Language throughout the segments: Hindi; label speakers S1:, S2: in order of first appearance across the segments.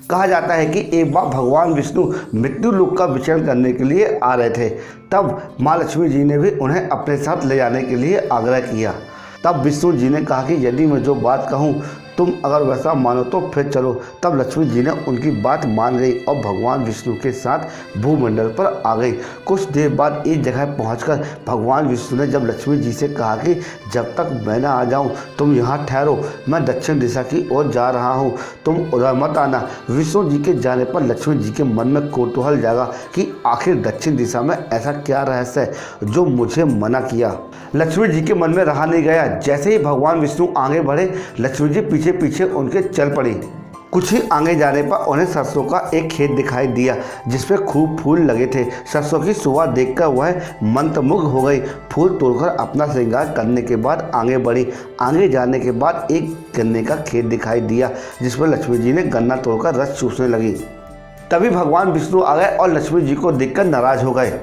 S1: कहा जाता है कि एक बार भगवान विष्णु मृत्यु लोक का विचरण करने के लिए आ रहे थे। तब माँ लक्ष्मी जी ने भी उन्हें अपने साथ ले जाने के लिए आग्रह किया। तब विष्णु जी ने कहा कि यदि मैं जो बात कहूँ तुम अगर वैसा मानो तो फिर चलो। तब लक्ष्मी जी ने उनकी बात मान गई और भगवान विष्णु के साथ भूमंडल पर आ गई। कुछ देर बाद एक जगह पहुंचकर भगवान विष्णु ने जब लक्ष्मी जी से कहा कि जब तक मैं ना आ जाऊं तुम यहाँ ठहरो, मैं दक्षिण दिशा की ओर जा रहा हूँ, तुम उधर मत आना। विष्णु जी के जाने पर लक्ष्मी जी के मन में कौतूहल जागा कि आखिर दक्षिण दिशा में ऐसा क्या रहस्य है जो मुझे मना किया। लक्ष्मी जी के मन में रहा नहीं गया। जैसे ही भगवान विष्णु आगे बढ़े, लक्ष्मी जी पीछे पीछे उनके चल पड़ी। कुछ ही आगे जाने पर उन्हें सरसों का एक खेत दिखाई दिया जिसमें खूब फूल लगे थे। सरसों की शोभा देखकर वह मंत्रमुग्ध हो गई। फूल तोड़कर अपना श्रृंगार करने के बाद आगे बढ़ी। आगे जाने के बाद एक गन्ने का खेत दिखाई दिया जिसमें लक्ष्मी जी ने गन्ना तोड़कर रस चूसने लगी। तभी भगवान विष्णु आ गए और लक्ष्मी जी को देखकर नाराज हो गए।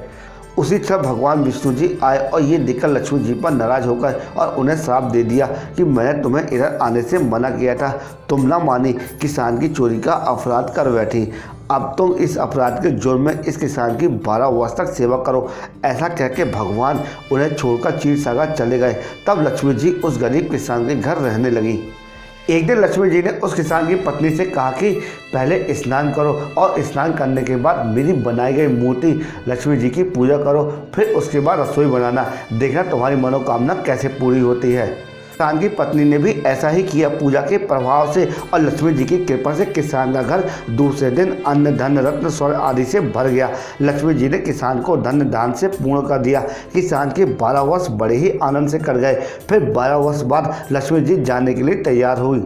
S1: उसी क्षण भगवान विष्णु जी आए और ये देखकर लक्ष्मी जी पर नाराज होकर और उन्हें श्राप दे दिया कि मैंने तुम्हें इधर आने से मना किया था, तुम ना मानी, किसान की चोरी का अपराध कर बैठी। अब तुम इस अपराध के जुर्म में इस किसान की 12 वर्ष तक सेवा करो। ऐसा कहकर भगवान उन्हें छोड़कर क्षीरसागर चले गए। तब लक्ष्मी जी उस गरीब किसान के घर रहने लगी। एक दिन लक्ष्मी जी ने उस किसान की पत्नी से कहा कि पहले स्नान करो और स्नान करने के बाद मेरी बनाई गई मूर्ति लक्ष्मी जी की पूजा करो, फिर उसके बाद रसोई बनाना, देखना तुम्हारी मनोकामना कैसे पूरी होती है। किसान की पत्नी ने भी ऐसा ही किया। पूजा के प्रभाव से और लक्ष्मी जी की कृपा से किसान का घर दूसरे दिन अन्न धन रत्न स्वर्ण आदि से भर गया। लक्ष्मी जी ने किसान को धन दान से पूर्ण कर दिया। किसान के 12 वर्ष बड़े ही आनंद से कट गए। फिर 12 वर्ष बाद लक्ष्मी जी जाने के लिए तैयार हुई।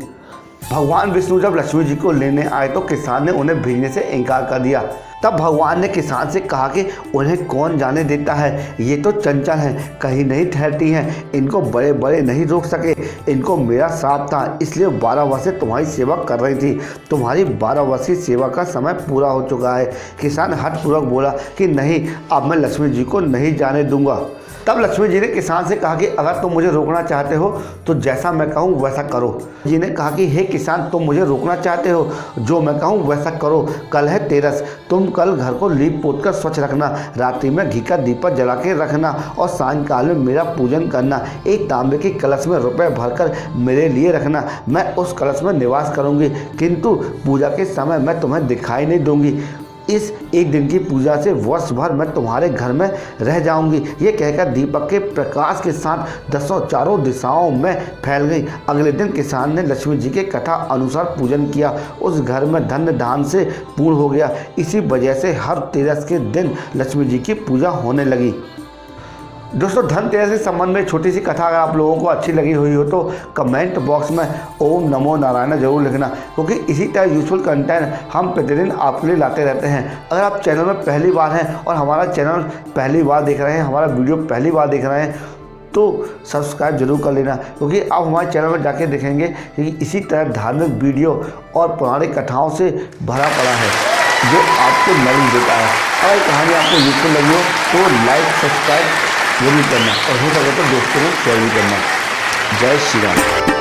S1: भगवान विष्णु जब लक्ष्मी जी को लेने आए तो किसान ने उन्हें भेजने से इनकार कर दिया। तब भगवान ने किसान से कहा कि उन्हें कौन जाने देता है, ये तो चंचल हैं, कहीं नहीं ठहरती हैं, इनको बड़े बड़े नहीं रोक सके। इनको मेरा श्राप था, इसलिए 12 वर्ष से तुम्हारी सेवा कर रही थी। तुम्हारी 12 वर्ष की सेवा का समय पूरा हो चुका है। किसान हठपूर्वक बोला कि नहीं, अब मैं लक्ष्मी जी को नहीं जाने दूंगा। तब लक्ष्मी जी ने किसान से कहा कि अगर तुम मुझे रोकना चाहते हो तो जैसा मैं कहूँ वैसा करो। जी ने कहा कि हे किसान, तुम मुझे रोकना चाहते हो, जो मैं कहूँ वैसा करो। कल है तेरस, तुम कल घर को लीप पोत कर स्वच्छ रखना, रात्रि में घी का दीपक जला के रखना और सायंकाल में मेरा पूजन करना। एक तांबे के कलश में रुपए भरकर मेरे लिए रखना, मैं उस कलश में निवास करूँगी, किंतु पूजा के समय मैं तुम्हें दिखाई नहीं दूंगी। इस एक दिन की पूजा से वर्ष भर मैं तुम्हारे घर में रह जाऊंगी। ये कहकर दीपक के प्रकाश के साथ 10 चारों दिशाओं में फैल गई। अगले दिन किसान ने लक्ष्मी जी के कथा अनुसार पूजन किया। उस घर में धन धान से पूर्ण हो गया। इसी वजह से हर तेरस के दिन लक्ष्मी जी की पूजा होने लगी। दोस्तों, धनतेरस के संबंध में छोटी सी कथा अगर आप लोगों को अच्छी लगी हुई हो तो कमेंट बॉक्स में ओम नमो नारायण जरूर लिखना, क्योंकि इसी तरह यूजफुल कंटेंट हम प्रतिदिन आपके लिए लाते रहते हैं। अगर आप चैनल में पहली बार हैं और हमारा चैनल पहली बार देख रहे हैं, हमारा वीडियो पहली बार देख रहे हैं, तो सब्सक्राइब जरूर कर लेना, क्योंकि आप हमारे चैनल में जाके देखेंगे कि इसी तरह धार्मिक वीडियो और पौराणिक कथाओं से भरा पड़ा है जो आपको नॉलेज देता है। अगर कहानी आपको यूजफुल लगी हो तो लाइक सब्सक्राइब जरूर करना और हो सके तो दोस्तों को शेयर भी करना। जय श्री राम।